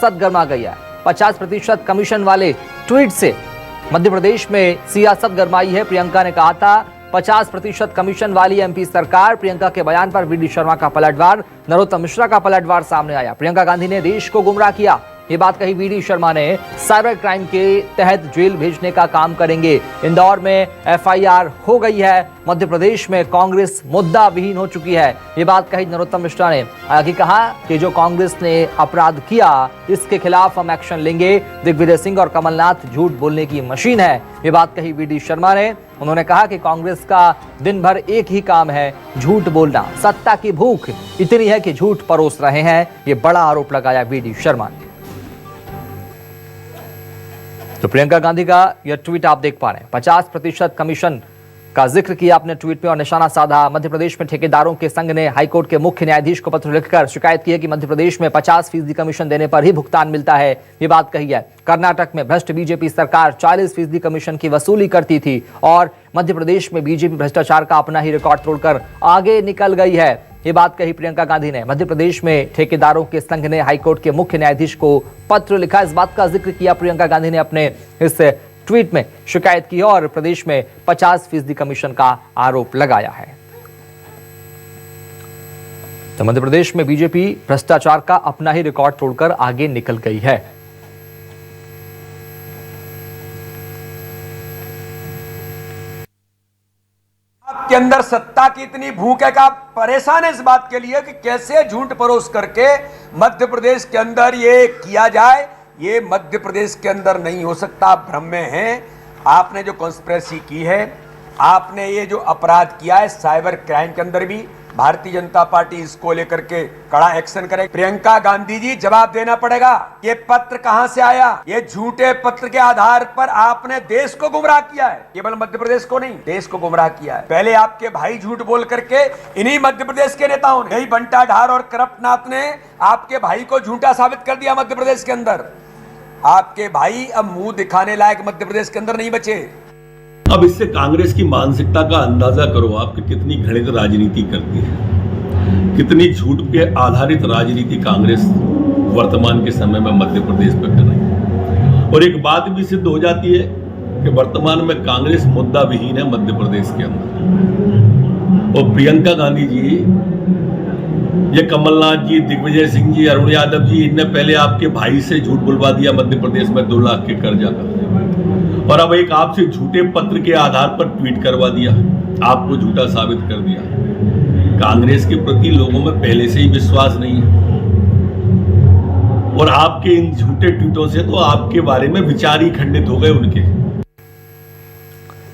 सियासत गर्मा गई है। 50% कमीशन वाले ट्वीट से मध्य प्रदेश में सियासत गरमाई है। प्रियंका ने कहा था 50% कमीशन वाली एमपी सरकार। प्रियंका के बयान पर वीडी शर्मा का पलटवार, नरोत्तम मिश्रा का पलटवार सामने आया। प्रियंका गांधी ने देश को गुमराह किया, ये बात कही वीडी शर्मा ने। साइबर क्राइम के तहत जेल भेजने का काम करेंगे। इंदौर में एफआईआर हो गई है। मध्य प्रदेश में कांग्रेस मुद्दा विहीन हो चुकी है, ये बात कही नरोत्तम मिश्रा ने। आगे कहा कि जो कांग्रेस ने अपराध किया इसके खिलाफ हम एक्शन लेंगे। दिग्विजय सिंह और कमलनाथ झूठ बोलने की मशीन है, ये बात कही वीडी शर्मा ने। उन्होंने कहा कि कांग्रेस का दिन भर एक ही काम है, झूठ बोलना। सत्ता की भूख इतनी है कि झूठ परोस रहे हैं, ये बड़ा आरोप लगाया वीडी शर्मा ने। तो प्रियंका गांधी का यह ट्वीट आप देख पा रहे हैं। 50% कमीशन का जिक्र किया अपने ट्वीट में और निशाना साधा। मध्य प्रदेश में ठेकेदारों के संघ ने हाईकोर्ट के मुख्य न्यायाधीश को पत्र लिखकर शिकायत की है कि मध्य प्रदेश में 50% कमीशन देने पर ही भुगतान मिलता है, ये बात कही है। कर्नाटक में भ्रष्ट बीजेपी सरकार 40% कमीशन की वसूली करती थी और मध्य प्रदेश में बीजेपी भ्रष्टाचार का अपना ही रिकॉर्ड तोड़कर आगे निकल गई है, ये बात कही प्रियंका गांधी ने। मध्य प्रदेश में ठेकेदारों के संघ ने हाईकोर्ट के मुख्य न्यायाधीश को पत्र लिखा, इस बात का जिक्र किया प्रियंका गांधी ने अपने इस ट्वीट में। शिकायत की और प्रदेश में 50% कमीशन का आरोप लगाया है। तो मध्य प्रदेश में बीजेपी भ्रष्टाचार का अपना ही रिकॉर्ड तोड़कर आगे निकल गई है। आपके अंदर सत्ता की इतनी भूख है कि आप परेशान है इस बात के लिए कि कैसे झूठ परोस करके मध्य प्रदेश के अंदर ये किया जाए। ये मध्य प्रदेश के अंदर नहीं हो सकता, आप भ्रम में हैं। आपने जो कॉन्स्पिरेसी की है, आपने ये जो अपराध किया है साइबर क्राइम के अंदर भी, भारतीय जनता पार्टी इसको लेकर के कड़ा एक्शन करे। प्रियंका गांधी जी जवाब देना पड़ेगा। ये पत्र कहां से आया? ये झूठे पत्र के आधार पर आपने देश को गुमराह किया है, केवल मध्य प्रदेश को नहीं, देश को गुमराह किया है। पहले आपके भाई झूठ बोल करके इन्हीं मध्य प्रदेश के नेताओं ने, यही बंटा ढार और करप्टनाथ ने आपके भाई को झूठा साबित कर दिया मध्य प्रदेश के अंदर। आपके भाई अब मुंह दिखाने लायक मध्य प्रदेश के अंदर नहीं बचे। अब इससे कांग्रेस की मानसिकता का अंदाजा करो आप कि कितनी घृणित राजनीति करती है, कितनी झूठ पे आधारित राजनीति कांग्रेस वर्तमान के समय में मध्य प्रदेश पर कर रही है। और एक बात भी सिद्ध हो जाती है कि वर्तमान में कांग्रेस मुद्दा विहीन है मध्य प्रदेश के अंदर। और प्रियंका गांधी जी, ये कमलनाथ जी, दिग्विजय सिंह जी, अरुण यादव जी, इनने पहले आपके भाई से झूठ बुलवा दिया मध्य प्रदेश में 2 लाख के कर्जा का, और अब एक आपसे झूठे पत्र के आधार पर ट्वीट करवा दिया, आपको झूठा साबित कर दिया। कांग्रेस के प्रति लोगों में पहले से ही विश्वास नहीं है और आपके इन झूठे ट्वीटों से तो आपके बारे में विचार ही खंडित हो गए उनके।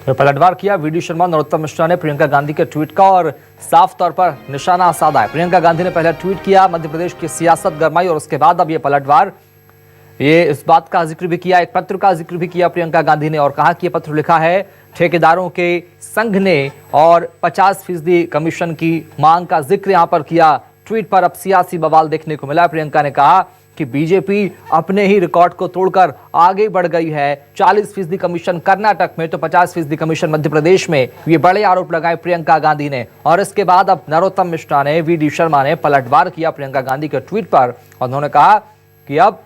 तो पलटवार किया वीडी शर्मा, नरोत्तम मिश्रा ने प्रियंका गांधी के ट्वीट का और साफ तौर पर निशाना साधा है। प्रियंका गांधी ने पहले ट्वीट किया, मध्य प्रदेश की सियासत गरमाई और उसके बाद अब ये पलटवार। ये इस बात का जिक्र भी किया, एक पत्र का जिक्र भी किया प्रियंका गांधी ने और कहा कि ये पत्र लिखा है ठेकेदारों के संघ ने और 50% कमीशन की मांग का जिक्र यहां पर किया। ट्वीट पर अब सियासी बवाल देखने को मिला। प्रियंका ने कहा कि बीजेपी अपने ही रिकॉर्ड को तोड़कर आगे बढ़ गई है। 40% कमीशन कर्नाटक में तो 50% कमीशन मध्य प्रदेश में, ये बड़े आरोप लगाए प्रियंका गांधी ने। और इसके बाद अब नरोत्तम मिश्रा ने, वीडी शर्मा ने पलटवार किया प्रियंका गांधी के ट्वीट पर और उन्होंने कहा कि अब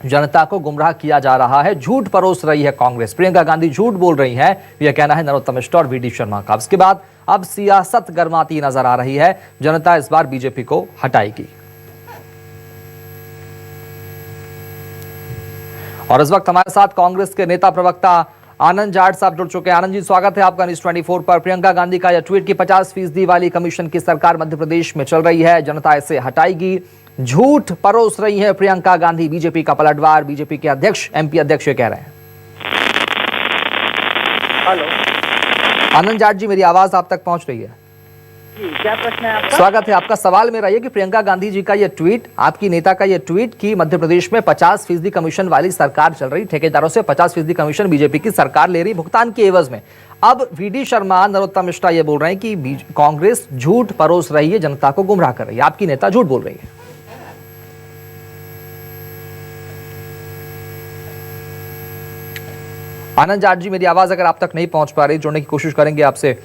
जनता को गुमराह किया जा रहा है, झूठ परोस रही है कांग्रेस, प्रियंका गांधी झूठ बोल रही है, यह कहना है नरोत्तम मिश्रा और वीडी शर्मा का। इसके बाद अब सियासत गर्माती नजर आ रही है, जनता इस बार बीजेपी को हटाएगी। और इस वक्त हमारे साथ कांग्रेस के नेता प्रवक्ता आनंद जाट साहब जुड़ चुके हैं। आनंद जी, स्वागत है आपका न्यूज़ 24 पर। प्रियंका गांधी का यह ट्वीट की 50% वाली कमीशन की सरकार मध्य प्रदेश में चल रही है, जनता इसे हटाएगी, झूठ परोस रही है प्रियंका गांधी। बीजेपी का पलटवार, बीजेपी के अध्यक्ष, एमपी अध्यक्ष ये कह रहे हैं। हेलो आनंद जाट जी, मेरी आवाज आप तक पहुंच रही है? क्या प्रश्न है आपका? स्वागत है आपका। सवाल मेरा ये कि प्रियंका गांधी जी का ये ट्वीट, आपकी नेता का ये ट्वीट कि मध्य प्रदेश में 50% कमीशन वाली सरकार चल रही, ठेकेदारों से 50% कमीशन बीजेपी की सरकार ले रही भुगतान के एवज में। अब वीडी शर्मा, नरोत्तम मिश्रा ये बोल रहे हैं कि कांग्रेस झूठ परोस रही है, जनता को गुमराह कर रही है, आपकी नेता झूठ बोल रही है। आनंद जाट जी, मेरी आवाज अगर आप तक नहीं पहुंच पा रही, जुड़ने की कोशिश करेंगे आपसे।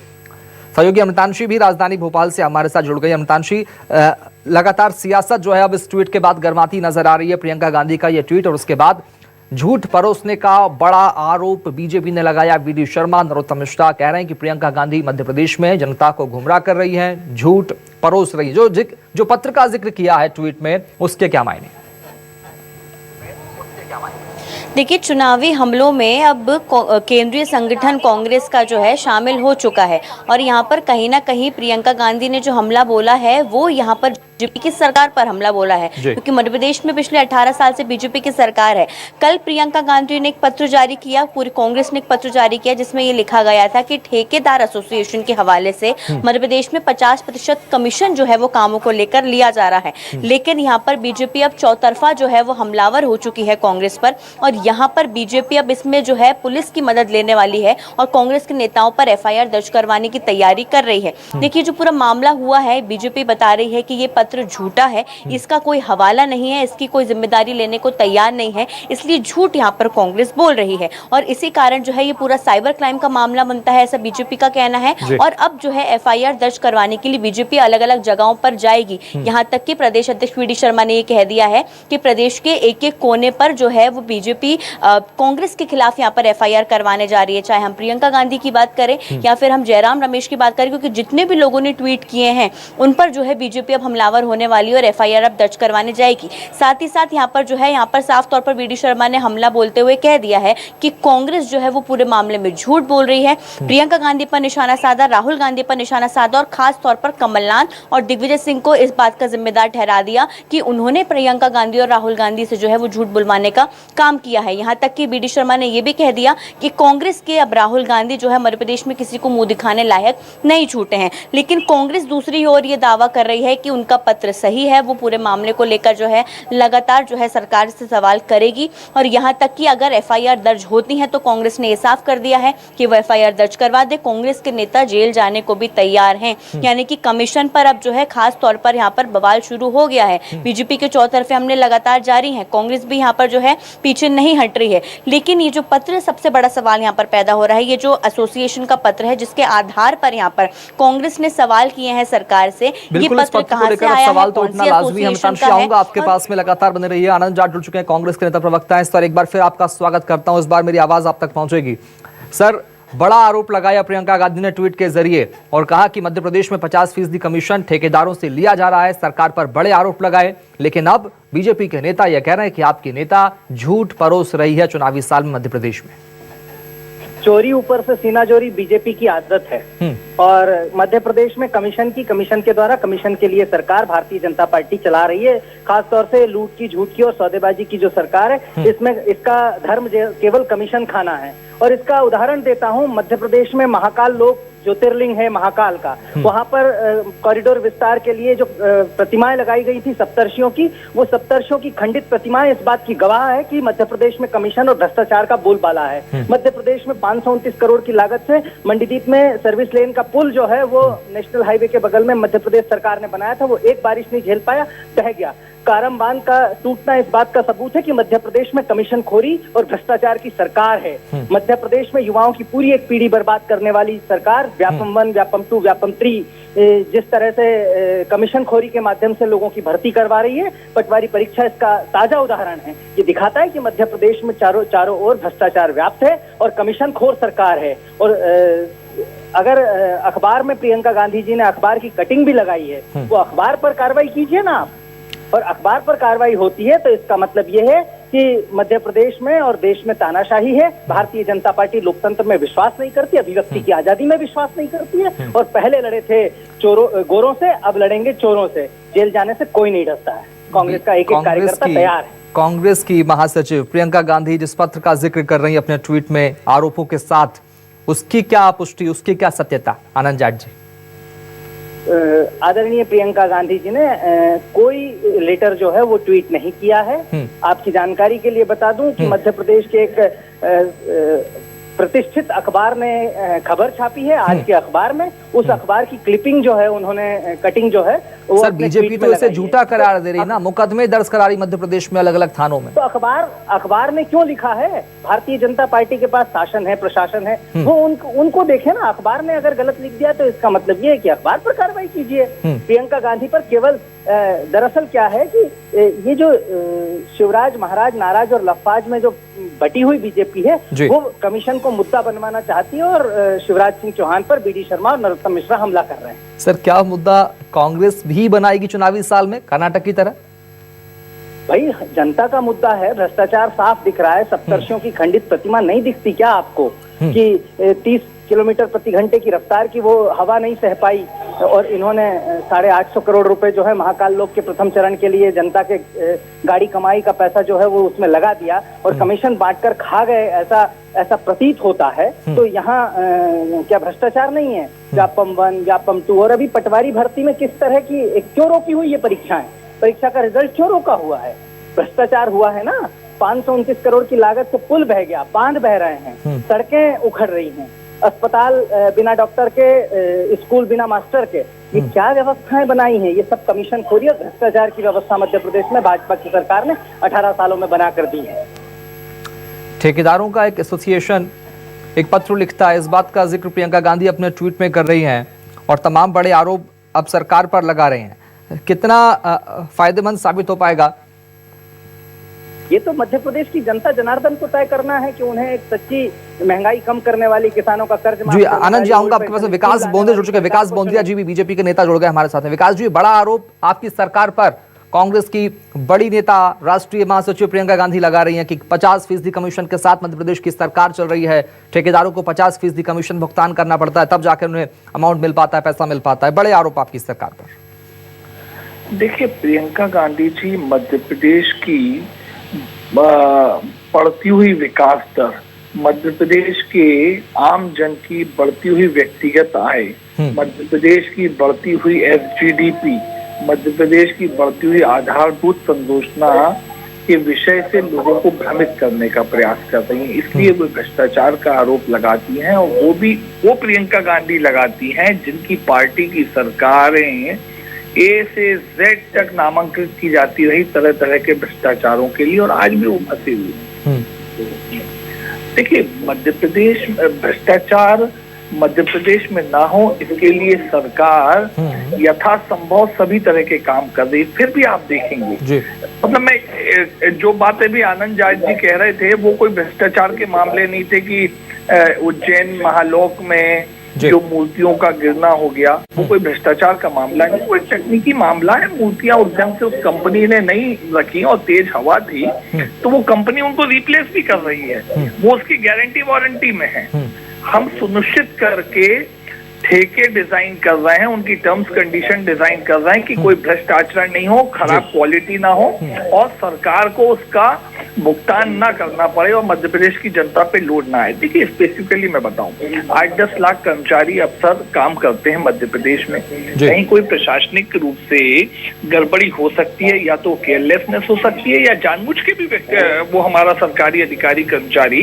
सहयोगी अमृतांशी भी राजधानी भोपाल से हमारे साथ जुड़ गई। अमृतांशी, लगातार सियासत जो है अब इस ट्वीट के बाद गर्माती नजर आ रही है। प्रियंका गांधी का यह ट्वीट और उसके बाद झूठ परोसने का बड़ा आरोप बीजेपी ने लगाया। वीडी शर्मा, नरोत्तम मिश्रा कह रहे हैं कि प्रियंका गांधी मध्य प्रदेश में जनता को गुमराह कर रही हैं, झूठ परोस रही है। जो पत्र का जिक्र किया है ट्वीट में, उसके क्या मायने? देखिए, चुनावी हमलों में अब केंद्रीय संगठन कांग्रेस का जो है शामिल हो चुका है और यहाँ पर कहीं ना कहीं प्रियंका गांधी ने जो हमला बोला है वो यहाँ पर बीजेपी की सरकार पर हमला बोला है, क्योंकि मध्य प्रदेश में पिछले 18 साल से बीजेपी की सरकार है। कल प्रियंका गांधी ने एक पत्र जारी किया, पूरी कांग्रेस ने एक पत्र जारी किया जिसमें ये लिखा गया था कि ठेकेदार एसोसिएशन के हवाले से मध्य प्रदेश में 50% कमीशन जो है वो कामों को लेकर लिया जा रहा है। लेकिन यहाँ पर बीजेपी अब चौतरफा जो है वो हमलावर हो चुकी है कांग्रेस पर और यहाँ पर बीजेपी अब इसमें जो है पुलिस की मदद लेने वाली है और कांग्रेस के नेताओं पर FIR दर्ज करवाने की तैयारी कर रही है। देखिए, जो पूरा मामला हुआ है, बीजेपी बता रही है कि ये पत्र झूठा है, इसका कोई हवाला नहीं है, इसकी कोई जिम्मेदारी लेने को तैयार नहीं है, इसलिए झूठ यहाँ पर कांग्रेस बोल रही है और इसी कारण जो है ये पूरा साइबर क्राइम का मामला बनता है, ऐसा बीजेपी का कहना है। और अब जो है FIR दर्ज करवाने के लिए बीजेपी अलग अलग जगहों पर जाएगी। यहाँ तक कि प्रदेश अध्यक्ष वीडी शर्मा ने ये कह दिया है कि प्रदेश के एक एक कोने पर जो है वो बीजेपी कांग्रेस के खिलाफ यहाँ पर FIR करवाने जा रही है, चाहे हम प्रियंका गांधी की बात करें या फिर हम जयराम रमेश की बात करें, क्योंकि जितने भी लोगों ने ट्वीट किए हैं उन पर जो है बीजेपी अब हमलावर होने वाली और FIR अब दर्ज करवाने जाएगी। साथ ही साथ यहाँ पर साफ तौर पर वीडी शर्मा ने हमला बोलते हुए कह दिया है कि कांग्रेस जो है वो पूरे मामले में झूठ बोल रही है। प्रियंका गांधी पर निशाना साधा, राहुल गांधी पर निशाना साधा और खास तौर पर कमलनाथ और दिग्विजय सिंह को इस बात का जिम्मेदार ठहरा दिया कि उन्होंने प्रियंका गांधी और राहुल गांधी से जो है वो झूठ बुलवाने का काम किया है। यहाँ तक कि वीडी शर्मा ने यह भी कह दिया कि कांग्रेस के अब राहुल गांधी जो है मध्य प्रदेश में किसी को मुंह दिखाने लायक नहीं छूटे हैं। लेकिन कांग्रेस दूसरी ओर ये दावा कर रही है कि उनका पत्र सही है, वो पूरे मामले को लेकर जो है लगातार जो है सरकार से सवाल करेगी और यहाँ तक कि अगर FIR दर्ज होती है तो कांग्रेस ने ये साफ कर दिया है कि वो FIR दर्ज करवा दे। कांग्रेस के नेता जेल जाने को भी तैयार हैं, यानी कि कमीशन पर अब जो है खास तौर पर यहाँ पर बवाल शुरू हो गया है। बीजेपी के चौतरफे हमले लगातार जारी हैं, कांग्रेस भी यहाँ पर जो है पीछे नहीं हट रही है। लेकिन ये जो पत्र, सबसे बड़ा सवाल यहाँ पर पैदा हो रहा है, ये जो एसोसिएशन का पत्र है जिसके आधार पर यहाँ पर कांग्रेस ने सवाल किए हैं सरकार से, ये पत्र कहां से आया है, कौन सी एसोसिएशन का है। आपके पास में लगातार बने रहिए। आनंद जाट जुड़ चुके हैं, कांग्रेस के नेता प्रवक्ता हैं। इस पर एक बार फिर आपका स्वागत करता हूं। इस बार मेरी आवाज आप तक पहुंचेगी। सर, बड़ा आरोप लगाया प्रियंका गांधी ने ट्वीट के जरिए और कहा कि मध्य प्रदेश में 50% कमीशन ठेकेदारों से लिया जा रहा है। सरकार पर बड़े आरोप लगाए, लेकिन अब बीजेपी के नेता यह कह रहे हैं कि आपकी नेता झूठ परोस रही है चुनावी साल में मध्य प्रदेश में। चोरी ऊपर से सीना चोरी बीजेपी की आदत है और मध्य प्रदेश में कमीशन के द्वारा कमीशन के लिए सरकार भारतीय जनता पार्टी चला रही है। खास तौर से लूट की, झूठ की और सौदेबाजी की जो सरकार है, इसमें इसका धर्म केवल कमीशन खाना है। और इसका उदाहरण देता हूं, मध्य प्रदेश में महाकाल लोक ज्योतिर्लिंग है महाकाल का, वहां पर कॉरिडोर विस्तार के लिए जो प्रतिमाएं लगाई गई थी सप्तर्षियों की, वो सप्तर्षियों की खंडित प्रतिमाएं इस बात की गवाह है कि मध्य प्रदेश में कमीशन और भ्रष्टाचार का बोलबाला है। मध्य प्रदेश में 529 करोड़ की लागत से मंडीदीप में सर्विस लेन का पुल जो है वो नेशनल हाईवे के बगल में मध्य प्रदेश सरकार ने बनाया था, वो एक बारिश नहीं झेल पाया, बह गया। कारम बांध का टूटना इस बात का सबूत है कि मध्य प्रदेश में कमीशन खोरी और भ्रष्टाचार की सरकार है। मध्य प्रदेश में युवाओं की पूरी एक पीढ़ी बर्बाद करने वाली सरकार, व्यापम 1, व्यापम 2, व्यापम 3 जिस तरह से कमीशन खोरी के माध्यम से लोगों की भर्ती करवा रही है, पटवारी परीक्षा इसका ताजा उदाहरण है। ये दिखाता है कि मध्य प्रदेश में चारों ओर भ्रष्टाचार व्याप्त है और कमीशन खोर सरकार है। और अगर अखबार में प्रियंका गांधी जी ने अखबार की कटिंग भी लगाई है, वो अखबार पर कार्रवाई कीजिए ना आप। और अखबार पर कार्रवाई होती है तो इसका मतलब ये है कि मध्य प्रदेश में और देश में तानाशाही है। भारतीय जनता पार्टी लोकतंत्र में विश्वास नहीं करती, अभिव्यक्ति की आजादी में विश्वास नहीं करती है और पहले लड़े थे गोरों से, अब लड़ेंगे चोरों से। जेल जाने से कोई नहीं डरता है। कांग्रेस का एक एक कार्यकर्ता तैयार है। कांग्रेस की महासचिव प्रियंका गांधी जिस पत्र का जिक्र कर रही है अपने ट्वीट में आरोपों के साथ, उसकी क्या पुष्टि, उसकी क्या सत्यता? आनंद जाट जी। आदरणीय प्रियंका गांधी जी ने कोई लेटर जो है वो ट्वीट नहीं किया है। आपकी जानकारी के लिए बता दूं कि मध्य प्रदेश के एक प्रतिष्ठित अखबार ने खबर छापी है आज के अखबार में। उस अखबार की क्लिपिंग जो है, उन्होंने कटिंग जो है वो सर बीजेपी तो इसे झूठा करार दे रही ना, मुकदमे दर्ज करा रही मध्य प्रदेश में अलग अलग थानों में। तो अखबार ने क्यों लिखा है? भारतीय जनता पार्टी के पास शासन है, प्रशासन है, वो उनको देखे ना। अखबार ने अगर गलत लिख दिया तो इसका मतलब ये है कि अखबार पर कार्रवाई कीजिए। प्रियंका गांधी पर केवल दरअसल क्या है कि ये जो शिवराज महाराज नाराज और लफाज में जो बटी हुई बीजेपी है वो कमीशन को मुद्दा बनवाना चाहती है और शिवराज सिंह चौहान पर बीडी शर्मा और नरोत्तम मिश्रा हमला कर रहे हैं। सर, क्या मुद्दा कांग्रेस भी बनाएगी चुनावी साल में कर्नाटक की तरह? भाई जनता का मुद्दा है, भ्रष्टाचार साफ दिख रहा है। सप्तर्षियों की खंडित प्रतिमा नहीं दिखती क्या आपको कि 30 किलोमीटर प्रति घंटे की रफ्तार की वो हवा नहीं सह पाई और इन्होंने 850 करोड़ रुपए जो है महाकाल लोक के प्रथम चरण के लिए जनता के गाड़ी कमाई का पैसा जो है वो उसमें लगा दिया और कमीशन बांटकर खा गए, ऐसा प्रतीत होता है। तो यहाँ क्या भ्रष्टाचार नहीं है? व्यापम 1, व्यापम 2 और अभी पटवारी भर्ती में किस तरह की क्यों रोकी हुई ये परीक्षाएं? परीक्षा का रिजल्ट क्यों रोका हुआ है? भ्रष्टाचार हुआ है ना। 529 करोड़ की लागत से पुल बह गया, बांध बह रहे हैं, सड़कें उखड़ रही हैं, अस्पताल बिना डॉक्टर के, स्कूल बिना मास्टर के। ये क्या व्यवस्थाएं बनाई हैं? ये सब कमीशन खोरी और भ्रष्टाचार की व्यवस्था मध्य प्रदेश में भाजपा की सरकार ने 18 सालों में बना कर दी है। ठेकेदारों का एक एसोसिएशन एक पत्र लिखता है, इस बात का जिक्र प्रियंका गांधी अपने ट्वीट में कर रही हैं और तमाम बड़े आरोप अब सरकार पर लगा रहे हैं। कितना फायदेमंद साबित हो पाएगा? ये तो मध्य प्रदेश की जनता जनार्दन को तय करना है कि उन्हें एक सच्ची महंगाई कम करने वाली, किसानों का कर्ज माफ जी आनंद जी, आऊंगा आपके पास। विकास बोंदे जुड़ चुके हैं। विकास बोंदिया जी भी बीजेपी के नेता जुड़ गए हमारे साथ में। विकास जी, बड़ा आरोप आपकी सरकार पर कांग्रेस की बड़ी नेता राष्ट्रीय महासचिव प्रियंका गांधी लगा रही हैं कि 50% कमीशन के साथ मध्य प्रदेश की सरकार चल रही है। ठेकेदारों को 50% कमीशन भुगतान करना पड़ता है, तब जाकर उन्हें अमाउंट मिल पाता है, पैसा मिल पाता है। बड़े आरोप आपकी सरकार पर। देखिए, प्रियंका गांधी जी मध्य प्रदेश की बढ़ती हुई विकास दर, मध्य प्रदेश के आम जन की बढ़ती हुई व्यक्तिगत आय, मध्य प्रदेश की बढ़ती हुई SGDP, मध्य प्रदेश की बढ़ती हुई आधारभूत संरचना के विषय से लोगों को भ्रमित करने का प्रयास कर रही हैं। इसलिए वो भ्रष्टाचार का आरोप लगाती हैं और वो प्रियंका गांधी लगाती हैं जिनकी पार्टी की सरकारें A से Z तक नामांकित की जाती रही तरह तरह के भ्रष्टाचारों के लिए और आज भी वो फंसी हुई। देखिए, मध्य प्रदेश भ्रष्टाचार मध्य प्रदेश में ना हो इसके लिए सरकार यथासंभव सभी तरह के काम कर रही। फिर भी आप देखेंगे, मतलब मैं जो बातें भी आनंद जाट जी कह रहे थे वो कोई भ्रष्टाचार के मामले नहीं थे कि उज्जैन महालोक में जो मूर्तियों का गिरना हो गया वो कोई भ्रष्टाचार का मामला नहीं, वो एक तकनीकी मामला है। मूर्तियां उद्यम से उस कंपनी ने नहीं रखी और तेज हवा थी तो वो कंपनी उनको रिप्लेस भी कर रही है, वो उसकी गारंटी वारंटी में है। हम सुनिश्चित करके ठेके डिजाइन कर रहे हैं, उनकी टर्म्स कंडीशन डिजाइन कर रहे हैं कि कोई भ्रष्ट आचरण नहीं हो, खराब क्वालिटी ना हो और सरकार को उसका भुगतान ना करना पड़े और मध्य प्रदेश की जनता पे लोड ना आए। देखिए, स्पेसिफिकली मैं बताऊं, 8-10 लाख कर्मचारी अफसर काम करते हैं मध्य प्रदेश में। कहीं कोई प्रशासनिक रूप से गड़बड़ी हो सकती है, या तो केयरलेसनेस हो सकती है या जानबूझ के भी वो हमारा सरकारी अधिकारी कर्मचारी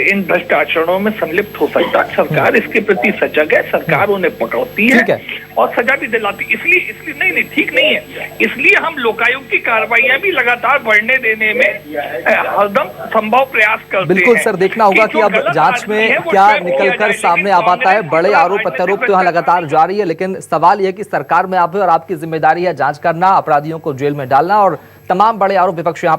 इन भ्रष्ट आचरणों में संलिप्त हो सकता है। सरकार इसके प्रति सजग है, सरकार उन्हें पकड़ती है और सजा भी दिलाती। इसलिए नहीं ठीक नहीं है। इसलिए हम लोकायुक्त की कार्रवाइयां भी लगातार बढ़ने देने में हरदम संभव प्रयास करते हैं। बिल्कुल सर, देखना होगा कि अब जांच में क्या निकलकर सामने आ पाता है। बड़े आरोप प्रत्यारोप तो यहाँ लगातार जारी है, लेकिन सवाल यह कि सरकार में आप है और आपकी जिम्मेदारी है जांच करना, अपराधियों को जेल में डालना और तमाम बड़े आरोप विपक्ष यहाँ